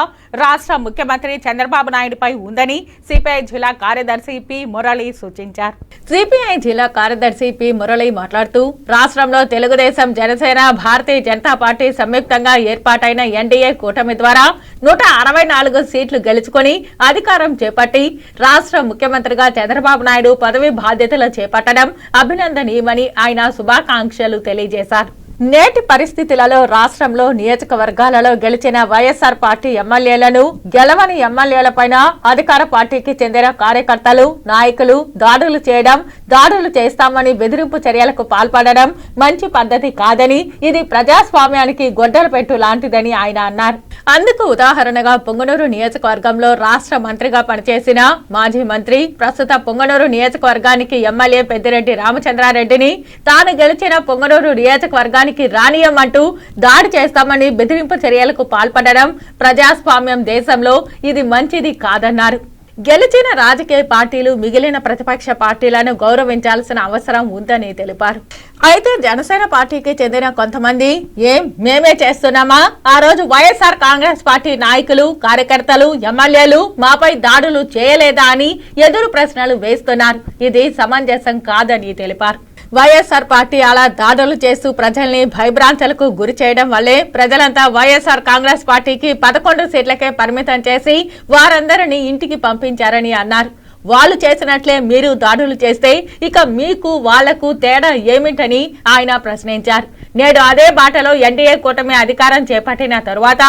రాష్ట్ర ముఖ్యమంత్రి చంద్రబాబు నాయుడుపై ఉందని సిపిఐ జిల్లా కార్యదర్శి పి మురళి సూచించారు. సిపిఐ జిల్లా కార్యదర్శి పి మురళి మాట్లాడుతూ, రాష్ట్రంలో తెలుగుదేశం, జనసేన, భారతీయ జనతా పార్టీ సంయుక్తంగా ఏర్పాటైన ఎన్డీఏ కూటమి ద్వారా 164 సీట్లు గెలుచుకుని అధికారం చేపట్టి రాష్ట్ర ముఖ్యమంత్రిగా చంద్రబాబు నాయుడు పదవి బాధ్యతలు చేపట్టడం అభినందనీయమని ఆయన శుభాకాంక్షలు తెలియజేశారు. నేటి పరిస్థితులలో రాష్ట్రంలో నియోజకవర్గాలలో గెలిచిన వైఎస్ఆర్ పార్టీ ఎమ్మెల్యేలను గెలవని ఎమ్మెల్యేలపైన అధికార పార్టీకి చెందిన కార్యకర్తలు నాయకులు దాడులు చేయడం దాడులు చేస్తామని బెదిరింపు చర్యలకు పాల్పడడం మంచి పద్ధతి కాదని ఇది ప్రజాస్వామ్యానికి గొడ్డల పెట్టు లాంటిదని ఆయన అన్నారు. అందుకు ఉదాహరణగా పొంగనూరు నియోజకవర్గంలో రాష్ట్ర మంత్రిగా పనిచేసిన మాజీ మంత్రి ప్రస్తుత పొంగనూరు నియోజకవర్గానికి ఎమ్మెల్యే పెద్దిరెడ్డి రామచంద్రారెడ్డిని తాను గెలిచిన పొంగనూరు నియోజకవర్గానికి రానియమంటూ దాడి చేస్తామని బెదిరింపు చర్యలకు పాల్పడడం ప్రజాస్వామ్యం దేశంలో ఇది మంచిది కాదన్నారు. గెలిచిన రాజకీయ పార్టీలు మిగిలిన ప్రతిపక్ష పార్టీలను గౌరవించాల్సిన అవసరం ఉందని తెలిపారు. అయితే జనసేన పార్టీకి చెందిన కొంతమంది మేమే చేస్తున్నామా, ఆ రోజు వైఎస్ఆర్ కాంగ్రెస్ పార్టీ నాయకులు కార్యకర్తలు ఎమ్మెల్యేలు మాపై దాడులు చేయలేదా అని ఎదురు ప్రశ్నలు వేస్తున్నారు. ఇది సమంజసం కాదని తెలిపారు. వైఎస్ఆర్ పార్టీ అలా దాడులు చేస్తూ ప్రజల్ని భయభ్రాంతులకు గురి చేయడం వల్లే ప్రజలంతా వైఎస్ఆర్ కాంగ్రెస్ పార్టీకి 11 సీట్లకే పరిమితం చేసి వారందరినీ ఇంటికి పంపించారని అన్నారు. వాళ్ళు చేసినట్లే మీరు దాడులు చేస్తే ఇక మీకు వాళ్లకు తేడా ఏమిటని ఆయన ప్రశ్నించారు. నేడు అదే బాటలో ఎన్డీఏ కూటమి అధికారం చేపట్టిన తరువాత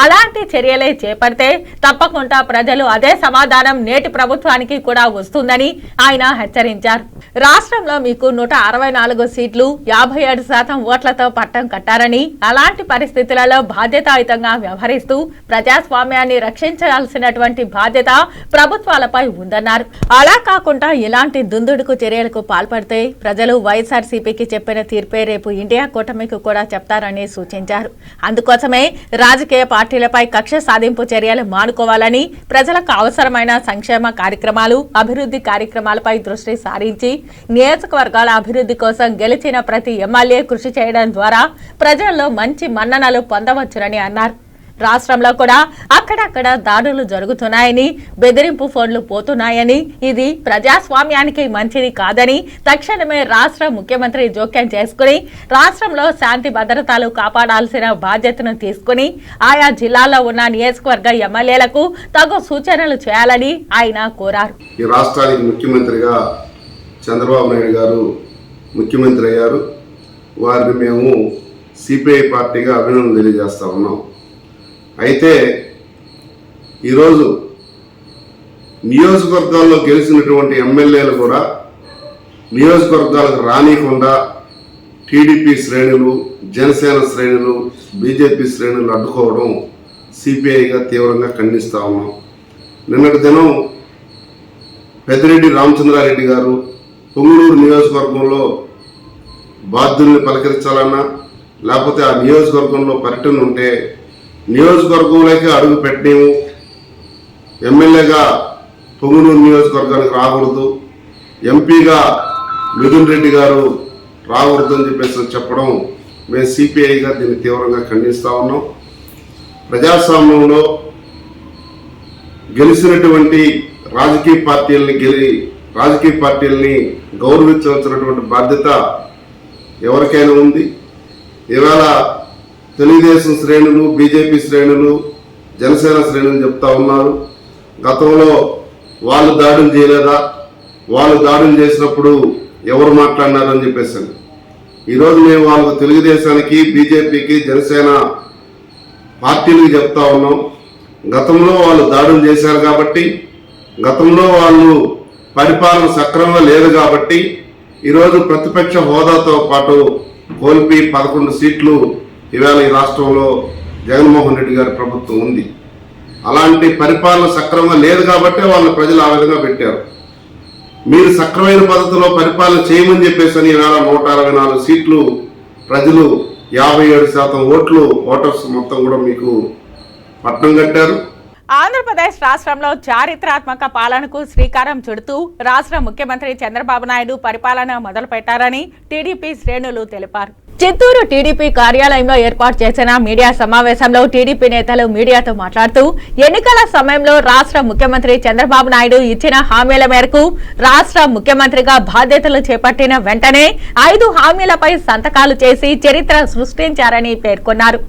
అలాంటి చర్యలే చేపడితే తప్పకుండా ప్రజలు అదే సమాధానం నేటి ప్రభుత్వానికి కూడా వస్తుందని ఆయన హెచ్చరించారు. రాష్ట్రంలో మీకు 164 సీట్లు 57% ఓట్లతో పట్టం కట్టారని అలాంటి పరిస్థితులలో బాధ్యతాయుతంగా వ్యవహరిస్తూ ప్రజాస్వామ్యాన్ని రక్షించాల్సినటువంటి బాధ్యత ప్రభుత్వాలపై ఉందన్నారు. అలా కాకుండా ఇలాంటి దుందుడుకు చర్యలకు పాల్పడితే ప్రజలు వైఎస్ఆర్సీపీకి చెప్పిన తీర్పే రేపు ఇండియా కూటమికి కూడా చెప్తారని సూచించారు. అందుకోసమే రాజకీయ పార్టీలపై కక్ష సాధింపు చర్యలు మానుకోవాలని ప్రజలకు అవసరమైన సంక్షేమ కార్యక్రమాలు అభివృద్ధి కార్యక్రమాలపై దృష్టి సారించి నియోజకవర్గాల అభివృద్ధి కోసం గెలిచిన ప్రతి ఎమ్మెల్యే కృషి చేయడం ద్వారా ప్రజల్లో మంచి మన్ననలు పొందవచ్చునని అన్నారు. రాష్ట్రంలో కూడా అక్కడక్కడ దాడులు జరుగుతున్నాయని బెదిరింపు ఫోన్లు పోతున్నాయని ఇది ప్రజాస్వామ్యానికి మంచిది కాదని తక్షణమే రాష్ట్ర ముఖ్యమంత్రి జోక్యం చేసుకుని రాష్ట్రంలో శాంతి భద్రతలు కాపాడాల్సిన బాధ్యతను తీసుకుని ఆయా జిల్లాల్లో ఉన్న నియోజకవర్గ ఎమ్మెల్యేలకు తగు సూచనలు చేయాలని ఆయన కోరారు. ఈ రాష్ట్రానికి ముఖ్యమంత్రిగా చంద్రబాబు నాయుడు గారు ముఖ్యమంత్రి అయ్యారు. వారిని మేము సిపిఐ పార్టీగా అభినందన తెలియజేస్తా ఉన్నాం. అయితే ఈరోజు నియోజకవర్గాల్లో గెలిచినటువంటి ఎమ్మెల్యేలు కూడా నియోజకవర్గాలకు రానికుండా టీడీపీ శ్రేణులు జనసేన శ్రేణులు బీజేపీ శ్రేణులు అడ్డుకోవడం సిపిఐగా తీవ్రంగా ఖండిస్తూ ఉన్నాం. నిన్నటి దినం పెద్దిరెడ్డి రామచంద్రారెడ్డి గారు పొంగనూరు నియోజకవర్గంలో బాధ్యుల్ని పలకరించాలన్నా లేకపోతే ఆ నియోజకవర్గంలో పర్యటన ఉంటే నియోజకవర్గంలోకి అడుగు పెట్టలేము, ఎమ్మెల్యేగా పొంగనూరు నియోజకవర్గానికి రాకూడదు, ఎంపీగా మిథున్ రెడ్డి గారు రాకూడదు అని చెప్పేసి చెప్పడం మేము సిపిఐగా దీన్ని తీవ్రంగా ఖండిస్తూ ఉన్నాం. ప్రజాస్వామ్యంలో గెలిచినటువంటి రాజకీయ పార్టీలని గౌరవించవలసినటువంటి బాధ్యత ఎవరికైనా ఉంది. ఇవాళ తెలుగుదేశం శ్రేణులు బీజేపీ శ్రేణులు జనసేన శ్రేణులు చెప్తా ఉన్నారు, గతంలో వాళ్ళు దాడులు చేయలేదా, వాళ్ళు దాడులు చేసినప్పుడు ఎవరు మాట్లాడినారని చెప్పేసి. ఈరోజు మేము వాళ్ళకు తెలుగుదేశానికి బీజేపీకి జనసేన పార్టీలకు చెప్తా ఉన్నాం, గతంలో వాళ్ళు దాడులు చేశారు కాబట్టి, గతంలో వాళ్ళు పరిపాలన సక్రమంగా లేదు కాబట్టి ఈరోజు ప్రతిపక్ష హోదాతో పాటు కోల్పి 11 సీట్లు ఇవాళ ఈ రాష్ట్రంలో జగన్మోహన్ రెడ్డి గారి ప్రభుత్వం ఉంది. అలాంటి పరిపాలన సక్రమంగా లేదు కాబట్టి వాళ్ళని ప్రజలు ఆ విధంగా పెట్టారు. మీరు సక్రమైన పద్ధతిలో పరిపాలన చేయమని చెప్పేసి ఇవాళ 164 సీట్లు ప్రజలు 57% ఓటర్స్ మొత్తం కూడా మీకు పట్టం కట్టారు. ఆంధ్రప్రదేశ్ రాష్ట్రంలో చారిత్రాత్మక పాలనకు శ్రీకారం చుడుతూ రాష్ట్ర ముఖ్యమంత్రి చంద్రబాబు నాయుడు పరిపాలన మొదలుపెట్టారని టీడీపీ శ్రేణులు తెలిపారు. చిత్తూరు టీడీపీ కార్యాలయంలో ఏర్పాటు చేసిన మీడియా సమావేశంలో టీడీపీ నేతలు మీడియాతో మాట్లాడుతూ ఎన్నికల సమయంలో రాష్ట్ర ముఖ్యమంత్రి చంద్రబాబు నాయుడు ఇచ్చిన హామీల మేరకు రాష్ట్ర ముఖ్యమంత్రిగా బాధ్యతలు చేపట్టిన వెంటనే 5 హామీలపై సంతకాలు చేసి చరిత్ర సృష్టించారని పేర్కొన్నారు.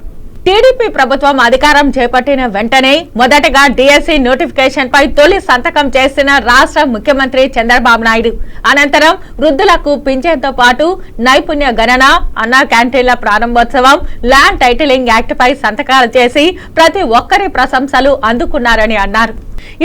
టీడీపీ ప్రభుత్వం అధికారం చేపట్టిన వెంటనే మొదటగా డిఎస్సి నోటిఫికేషన్ పై తొలి సంతకం చేసిన రాష్ట్ర ముఖ్యమంత్రి చంద్రబాబు నాయుడు. అనంతరం వృద్ధులకు పింఛన్తో పాటు నైపుణ్య గణన, అన్నా క్యాంటీన్ల ప్రారంభోత్సవం, ల్యాండ్ టైటిలింగ్ యాక్ట్ పై సంతకాలు చేసి ప్రతి ఒక్కరి ప్రశంసలు అందుకున్నారని అన్నారు.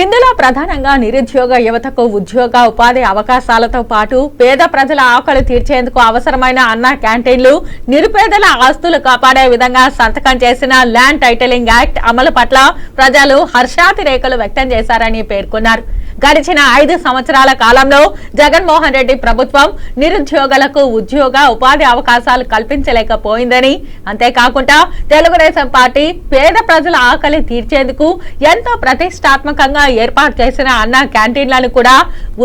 ఇందులో ప్రధానంగా నిరుద్యోగ యువతకు ఉద్యోగ ఉపాధి అవకాశాలతో పాటు పేద ప్రజల ఆకలి తీర్చేందుకు అవసరమైన అన్నా క్యాంటీన్లు, నిరుపేదల ఆస్తులు కాపాడే విధంగా సంతకం చేసిన ల్యాండ్ టైటిలింగ్ యాక్ట్ అమలు పట్ల ప్రజలు హర్షాతిరేకలు వ్యక్తం చేశారని పేర్కొన్నారు. గడిచిన 5 సంవత్సరాల కాలంలో జగన్మోహన్ రెడ్డి ప్రభుత్వం నిరుద్యోగులకు ఉద్యోగ ఉపాధి అవకాశాలు కల్పించలేకపోయిందని, అంతేకాకుండా తెలుగుదేశం పార్టీ పేద ప్రజల ఆకలి తీర్చేందుకు ఎంతో ప్రతిష్టాత్మకంగా ఏర్పాటు చేసిన అన్నా క్యాంటీన్లను కూడా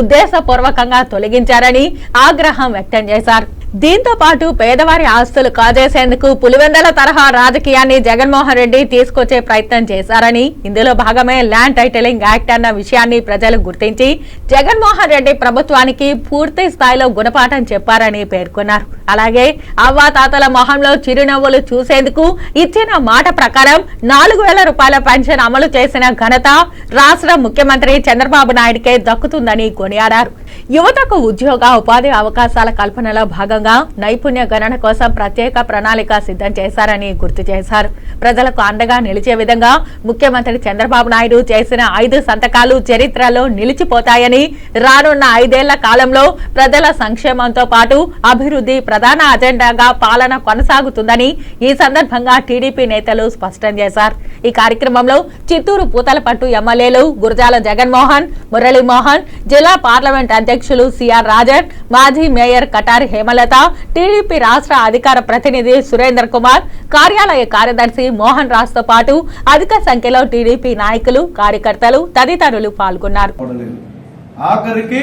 ఉద్దేశపూర్వకంగా తొలగించారని ఆగ్రహం వ్యక్తం చేశారు. దీంతో పాటు పేదవారి ఆస్తులు కాజేసేందుకు పులివెందల తరహా రాజకీయాన్ని జగన్మోహన్ రెడ్డి తీసుకొచ్చే ప్రయత్నం చేశారని, ఇందులో భాగమే ల్యాండ్ టైటిలింగ్ యాక్ట్ అన్న విషయాన్ని ప్రజలు గుర్తించి జగన్మోహన్ రెడ్డి ప్రభుత్వానికి పూర్తి స్థాయిలో గుణపాఠం చెప్పారని పేర్కొన్నారు. అలాగే అవ్వాతాతల మొహంలో చిరునవ్వులు చూసేందుకు ఇచ్చిన మాట ప్రకారం 4,000 రూపాయల పెన్షన్ అమలు చేసిన ఘనత రాష్ట్ర ముఖ్యమంత్రి చంద్రబాబు నాయుడుకే దక్కుతుందని కొనియాడారు. యువతకు ఉద్యోగ ఉపాధి అవకాశాల కల్పనలో భాగంగా నైపుణ్య గణన కోసం ప్రత్యేక ప్రణాళిక సిద్ధం చేశారని గుర్తు చేశారు. ప్రజలకు అండగా నిలిచే విధంగా ముఖ్యమంత్రి చంద్రబాబు నాయుడు చేసిన 5 సంతకాలు చరిత్రలో నిలిచిపోతాయని, రానున్న 5 ఏళ్ల కాలంలో ప్రజల సంక్షేమంతో పాటు అభివృద్ధి ప్రధాన అజెండాగా పాలన కొనసాగుతుందని ఈ సందర్భంగా టీడీపీ నేతలు స్పష్టం చేశారు. ఈ కార్యక్రమంలో చిత్తూరు పూతలపట్టు ఎమ్మెల్యేలు గురజాల జగన్మోహన్, మురళీమోహన్, జిల్లా పార్లమెంట్ అధ్యక్షులు సిఆర్ రాజన్, మాజీ మేయర్ కటారి హేమలత, టీడీపీ రాష్ట్ర అధికార ప్రతినిధి సురేంద్ర కుమార్, కార్యాలయ కార్యదర్శి మోహన్ రాజ్ తో పాటు అధిక సంఖ్యలో టీడీపీ నాయకులు, కార్యకర్తలు తదితరులు పాల్గొన్నారు. ఆఖరికి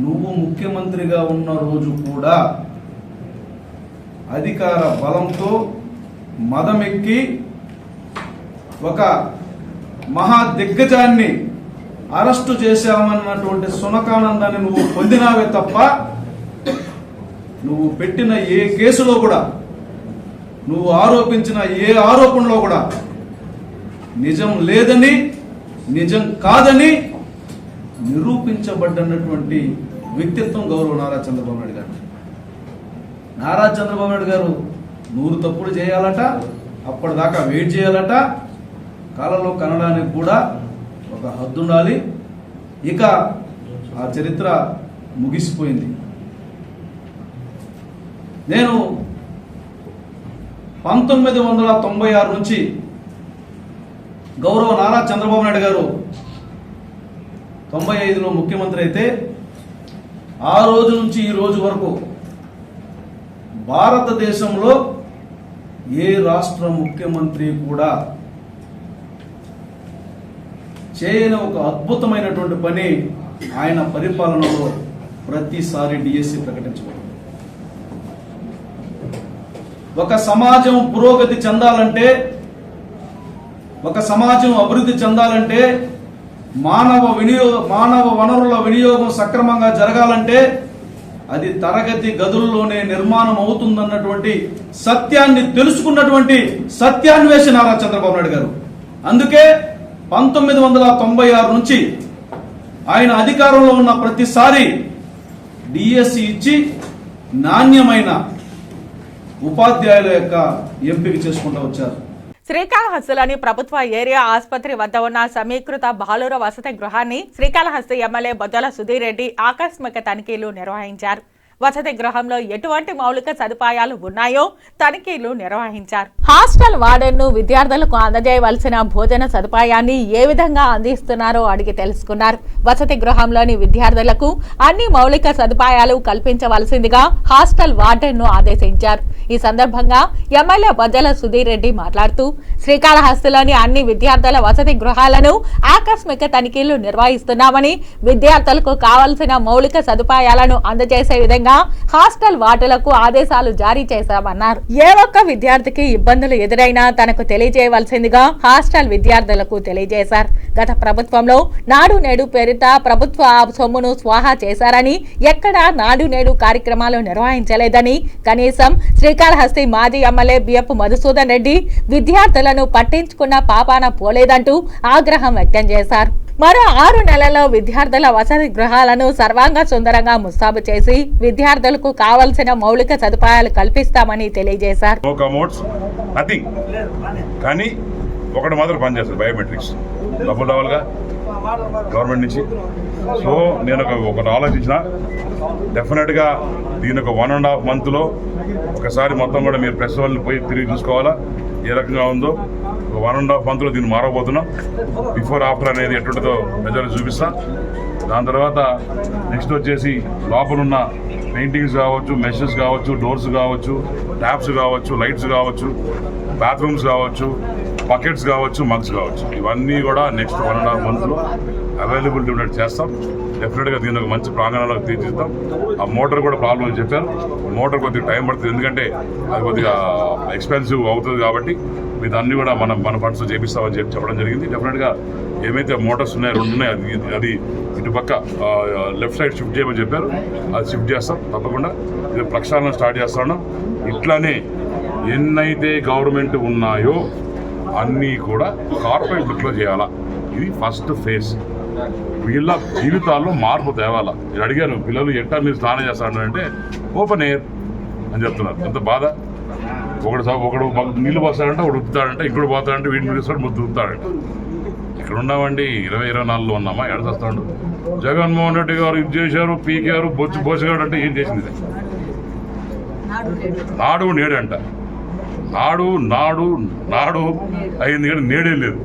నువ్వు ముఖ్యమంత్రిగా ఉన్న రోజు కూడా అధికార బలంతో మదమెక్కి ఒక మహా దిగ్గజాన్ని అరెస్టు చేశామన్నటువంటి సునకానందాన్ని నువ్వు పొందినావే తప్ప నువ్వు పెట్టిన ఏ కేసులో కూడా, నువ్వు ఆరోపించిన ఏ ఆరోపణలో కూడా నిజం లేదని, నిజం కాదని నిరూపించబడ్డన్నటువంటి వ్యక్తిత్వం గౌరవ నారా చంద్రబాబు నాయుడు గారు. నారా చంద్రబాబు నాయుడు గారు 100 తప్పులు చేయాలట, అప్పటిదాకా వెయిట్ చేయాలట, కళలో కనడానికి కూడా ఒక హద్దు ఉండాలి. ఇక ఆ చరిత్ర ముగిసిపోయింది. నేను 1996 నుంచి గౌరవ నారా చంద్రబాబు నాయుడు గారు 95లో ముఖ్యమంత్రి అయితే ఆ రోజు నుంచి ఈ రోజు వరకు భారతదేశంలో ఏ రాష్ట్ర ముఖ్యమంత్రి కూడా చేయని ఒక అద్భుతమైనటువంటి పని ఆయన పరిపాలనలో ప్రతిసారి డిఎస్సి ప్రకటించబడింది. ఒక సమాజం పురోగతి చెందాలంటే, ఒక సమాజం అభివృద్ధి చెందాలంటే, మానవ వనరుల వినియోగం సక్రమంగా జరగాలంటే అది తరగతి గదుల్లోనే నిర్మాణం అవుతుందన్నటువంటి సత్యాన్ని తెలుసుకున్నటువంటి సత్యాన్వేషి నారా చంద్రబాబు నాయుడు గారు. అందుకే 1996 నుంచి ఆయన అధికారంలో ఉన్న ప్రతిసారి డిఎస్సి ఇచ్చి నాణ్యమైన ఉపాధ్యాయుల యొక్క ఎంపిక చేసుకుంటూ వచ్చారు. శ్రీకాళహస్తిలోని ప్రభుత్వ ఏరియా ఆసుపత్రి వద్ద ఉన్న సమీకృత బాలుర వసతి గృహాన్ని శ్రీకాళహస్తి ఎమ్మెల్యే బొజ్జల సుధీర్ రెడ్డి ఆకస్మిక తనిఖీలు నిర్వహించారు. వసతి గృహంలో ఎటువంటి మౌలిక సదుపాయాలు ఉన్నాయో తనిఖీలు నిర్వహించారు. హాస్టల్ వార్డెన్ ను విద్యార్థులకు అందజేయవలసిన భోజన సదుపాయాన్ని ఏ విధంగా అందిస్తున్నారో అడిగి తెలుసుకున్నారు. వసతి గృహంలోని విద్యార్థులకు అన్ని మౌలిక సదుపాయాలు కల్పించవలసిందిగా హాస్టల్ వార్డెన్ ను ఆదేశించారు. ఈ సందర్భంగా ఎమ్మెల్యే బొజ్జల సుధీర్ రెడ్డి మాట్లాడుతూ శ్రీకాళహస్తిలోని అన్ని విద్యార్థుల వసతి గృహాలను ఆకస్మిక తనిఖీలు నిర్వహిస్తున్నామని, విద్యార్థులకు కావలసిన మౌలిక సదుపాయాలను అందజేసే విధంగా లక్ష్యంగా హాస్టల్ వార్డులకు ఆదేశాలు జారీ చేశామన్నారు. ఏ ఒక్క విద్యార్థికి ఇబ్బందులు ఎదురైనా తనకు తెలియజేయవలసిందిగా హాస్టల్ విద్యార్థులకు తెలియజేశారు. గత ప్రభుత్వంలో నాడు నేడు పేరిట ప్రభుత్వ సొమ్మును స్వాహా చేశారని, ఎక్కడా నాడు నేడు కార్యక్రమాలు నిర్వహించలేదని, కనీసం శ్రీకాళహస్తి మాజీ ఎమ్మెల్యే బియ్యపు మధుసూదన్ రెడ్డి విద్యార్థులను పట్టించుకున్న పాపాన పోలేదంటూ ఆగ్రహం వ్యక్తం చేశారు. మరో 6 నెలల్లో విద్యార్థుల వసతి గృహాలను సర్వాంగ సుందరంగా ముస్తాబు చేసి విద్యార్థులకు కావలసిన మౌలిక సదుపాయాలు కల్పిస్తామని తెలియజేశారు. కానీ ఒకటి మాత్రం పనిచేస్తారు, బయోమెట్రిక్స్ డబుల్ డబుల్గా గవర్నమెంట్ నుంచి. సో నేను ఒకటి ఆలోచించిన, డెఫినెట్గా దీని ఒక 1.5 monthలో ఒకసారి మొత్తం కూడా మీరు ప్రెస్ వాళ్ళని పోయి తిరిగి చూసుకోవాలా ఏ రకంగా ఉందో. 1.5 monthలో దీన్ని మారబోతున్నాం. బిఫోర్ ఆఫ్టర్ అనేది ఎటుంటుందో ప్రజలు చూపిస్తా. దాని తర్వాత నెక్స్ట్ వచ్చేసి లోపలున్న పెయింటింగ్స్ కావచ్చు, మెషెస్ కావచ్చు, డోర్స్ కావచ్చు, ట్యాప్స్ కావచ్చు, లైట్స్ కావచ్చు, బాత్రూమ్స్ కావచ్చు, బకెట్స్ కావచ్చు, మగ్స్ కావచ్చు, ఇవన్నీ కూడా నెక్స్ట్ 1.5 monthలో అవైలబిలిటీ ఉన్నట్టు చేస్తాం. డెఫినెట్గా దీన్ని ఒక మంచి ప్రాంగణంలోకి తీర్చిస్తాం. ఆ మోటార్ కూడా ప్రాబ్లం చెప్పారు. మోటార్ కొద్దిగా టైం పడుతుంది, ఎందుకంటే అది కొద్దిగా ఎక్స్పెన్సివ్ అవుతుంది. కాబట్టి మీరు అన్నీ కూడా మన ఫండ్స్ చేపిస్తామని చెప్పడం జరిగింది. డెఫినెట్గా ఏమైతే మోటార్స్ ఉన్నాయో 2 ఉన్నాయి, అది ఇటు పక్క లెఫ్ట్ సైడ్ షిఫ్ట్ చేయమని చెప్పారు. అది షిఫ్ట్ చేస్తాం తప్పకుండా. ఇది ప్రక్షాళన స్టార్ట్ చేస్తా ఉన్నాం. ఇట్లానే ఎన్నైతే గవర్నమెంట్ ఉన్నాయో అన్నీ కూడా కార్పొరేట్ లుక్లో చేయాలా. ఇది ఫస్ట్ ఫేజ్. వీళ్ళ జీవితాల్లో మార్పు తేవాలా. నేను అడిగాను, పిల్లలు ఎట్టా మీరు స్నానం చేస్తారంటే ఓపెన్ ఎయిర్ అని చెప్తున్నారు. ఎంత బాధ. ఒకడు నీళ్ళు పోస్తాడంటే ఒకడు ఉత్తుతాడంటే, ఇంకోటి పోతాడంటే వీడిని పిలుస్తాడు, ముద్దు ఉత్తాడంట. ఇక్కడ ఉన్నామండి 2024లో ఉన్నామా, ఎడచేస్తాడు. జగన్మోహన్ రెడ్డి గారు ఇది చేశారు, పీకారు, బొచ్చుగాడు అంటే ఏం చేసింది? నాడు నేడంట. నాడు అయింది కానీ నేడే లేదు.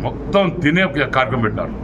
మొత్తం తినే కార్యక్రమం పెట్టారు.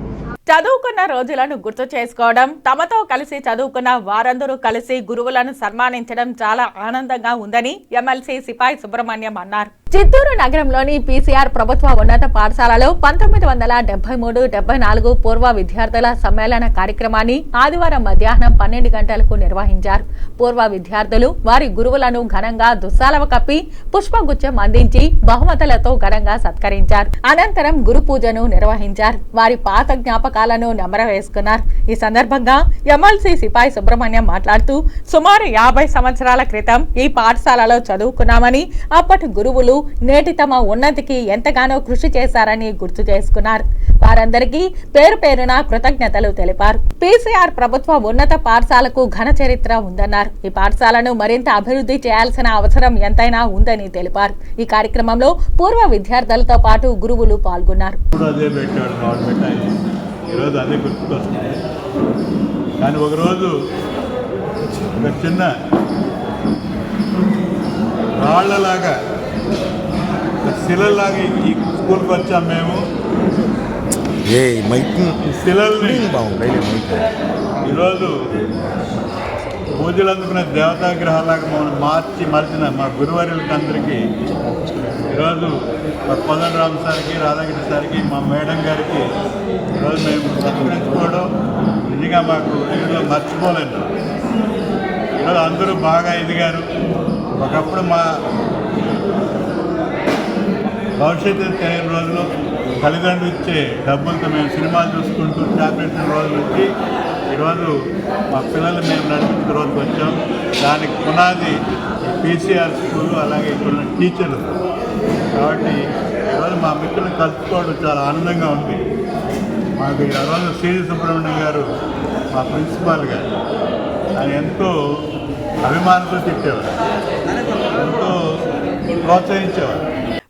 చదువుకున్న రోజులను గుర్తు చేసుకోవడం, తమతో కలిసి చదువుకున్న వారందరూ కలిసి గురువులను సన్మానించడం చాలా ఆనందంగా ఉందని ఎమ్మెల్సీ సిపాయి సుబ్రహ్మణ్యం అన్నారు. చిత్తూరు నగరంలోని పీసీఆర్ ప్రభుత్వ ఉన్నత పాఠశాలలో 1973-74 పూర్వ విద్యార్థుల సమ్మేళన కార్యక్రమాన్ని ఆదివారం మధ్యాహ్నం 12 గంటలకు నిర్వహించారు. పూర్వ విద్యార్థులు వారి గురువులను ఘనంగా దుస్సాలవ కప్పి పుష్పగుచ్చం అందించి బహుమతులతో ఘనంగా సత్కరించారు. అనంతరం గురు పూజను నిర్వహించారు. వారి పాత జ్ఞాపకాలను నెమరవేసుకున్నారు. ఈ సందర్భంగా ఎమ్మెల్సీ సిపాయి సుబ్రహ్మణ్యం మాట్లాడుతూ, సుమారు 50 సంవత్సరాల క్రితం ఈ పాఠశాలలో చదువుకున్నామని, అప్పటి గురువులు నేటి తమ ఉన్నతికి ఎంతగానో కృషి చేశారని గుర్తు చేసుకున్నారు. వారందరికీ పేరు పేరున కృతజ్ఞతలు తెలిపారు. పీసీఆర్ ప్రభుత్వ ఉన్నత పాఠశాలకు ఘన చరిత్ర ఉందన్నారు. ఈ పాఠశాలను మరింత అభివృద్ధి చేయాల్సిన అవసరం ఎంతైనా ఉందని తెలిపారు. ఈ కార్యక్రమంలో పూర్వ విద్యార్థులతో పాటు గురువులు పాల్గొన్నారు. కానీ ఒకరోజు ఒక చిన్న రాళ్లలాగా శిలలాగా ఈ స్కూల్కి వచ్చాం మేము. ఈ శిలల్ని ఈరోజు పూజలు అందుకునే దేవతాగ్రహాలాగా మమ్మల్ని మార్చిన మా గురువర్యులకి అందరికీ ఈరోజు మా కోదండరామ్ సార్కి, రాధాకృష్ణ సార్కి, మా మేడం గారికి ఈరోజు మేము సత్కరించుకోవడం నిజంగా మాకు ఈరోజు మర్చిపోలేదు. ఈరోజు అందరూ బాగా ఎదిగారు. ఒకప్పుడు మా భవిష్యత్తు తెలియని రోజులు తల్లిదండ్రులు ఇచ్చే డబ్బులతో మేము సినిమాలు చూసుకుంటూ చాక్లెట్ల రోజు వచ్చి ఈరోజు మా పిల్లలు మేము నడిపించిన రోజుకి వచ్చాం. దానికి పునాది పీసీఆర్ స్కూలు, అలాగే ఇక్కడ టీచర్లు. కాబట్టి ఈరోజు మా మిత్రులను కలుపుకోవడం చాలా ఆనందంగా ఉంది. మాకు ఆ రోజు శ్రీ సుబ్రహ్మణ్యం గారు మా ప్రిన్సిపాల్ గారు, ఆయన ఎంతో అభిమానంతో తిట్టేవారు, ఎంతో ప్రోత్సహించేవారు.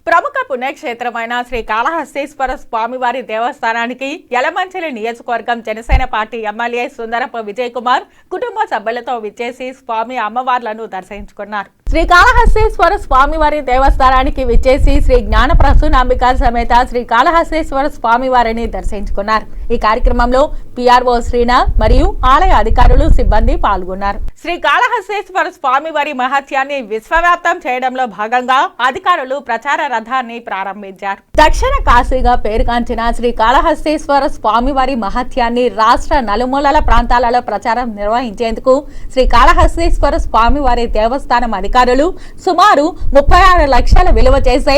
ప్రముఖ పుణ్యక్షేత్రమైన శ్రీ కాళహస్తీశ్వర స్వామివారి దేవస్థానానికి యలమంచిలి నియోజకవర్గం జనసేన పార్టీ ఎమ్మెల్యే సుందరపు విజయ్ కుమార్ కుటుంబ సభ్యులతో విచ్చేసి స్వామి అమ్మవార్లను దర్శించుకున్నారు. శ్రీకాళహస్తీశ్వర స్వామివారి దేవస్థానానికి విచ్చేసి శ్రీ జ్ఞాన ప్రసూనాంబిక సమేత శ్రీకాళహస్తీశ్వర స్వామివారిని దర్శించుకున్నారు. ఈ కార్యక్రమంలో పిఆర్ఓ శ్రీనాథ్ మరియు ఆలయ అధికారులు సిబ్బంది పాల్గొన్నారు. శ్రీకాళహస్తీశ్వర స్వామివారి మహత్యాన్ని విశ్వవ్యాప్తం చేయడంలో భాగంగా అధికారులు ప్రచార రథాన్ని ప్రారంభించారు. దక్షిణ కాశీగా పేరుగాంచిన శ్రీకాళహస్తీశ్వర స్వామివారి మహత్యాన్ని రాష్ట్ర నలుమూలల ప్రాంతాలలో ప్రచారం నిర్వహించేందుకు శ్రీకాళహస్తీశ్వర స్వామివారి దేవస్థానం అధికారులు సుమారు 36 లక్షల విలువ చేసే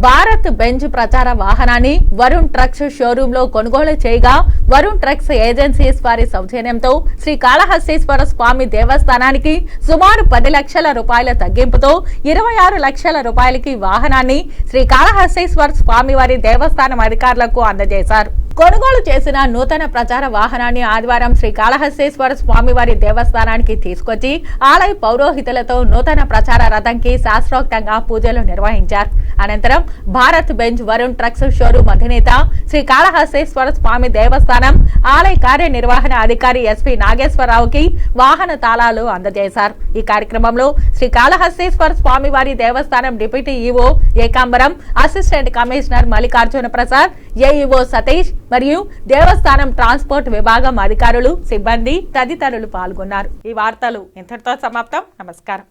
భారత్ బెంజ్ ప్రచార వాహనాన్ని వరుణ్ ట్రక్స్ షోరూమ్ లో కొనుగోలు చేయగా వరుణ్ ట్రక్స్ ఏజెన్సీస్ వారి సౌజన్యంతో శ్రీకాళహస్తీశ్వర స్వామి దేవస్థానానికి సుమారు 10 లక్షల రూపాయల తగ్గింపుతో 26 లక్షల రూపాయలకి వాహనాన్ని శ్రీకాళహస్తీశ్వర స్వామివారి దేవస్థానం అధికారులకు అందజేశారు. కొనుగోలు చేసిన నూతన ప్రచార వాహనాన్ని ఆదివారం శ్రీకాళహస్తీశ్వర స్వామివారి దేవస్థానానికి తీసుకొచ్చి ఆలయ పౌరోహితులతో నూతన ప్రచార రథంకి శాస్త్రోక్తంగా పూజలు నిర్వహించారు. అనంతరం Bharat Benz Varun trucks showroom అధినేత శ్రీకాళహస్తీశ్వర స్వామి దేవస్థానం ఆలయ కార్యనిర్వహణ అధికారి ఎస్పీ నాగేశ్వరరావుకి వాహన తాళాలు అందజేశారు. ఈ కార్యక్రమంలో శ్రీకాళహస్తీశ్వర స్వామివారి దేవస్థానం deputy EO Ekambaram, assistant commissioner Mallikarjuna Prasad, AEO Satish మరియు దేవస్థానం ట్రాన్స్పోర్ట్ విభాగం అధికారులు, సిబ్బంది తదితరులు పాల్గొన్నారు. ఈ వార్తలు ఇంతటితో సమాప్తం. నమస్కారం.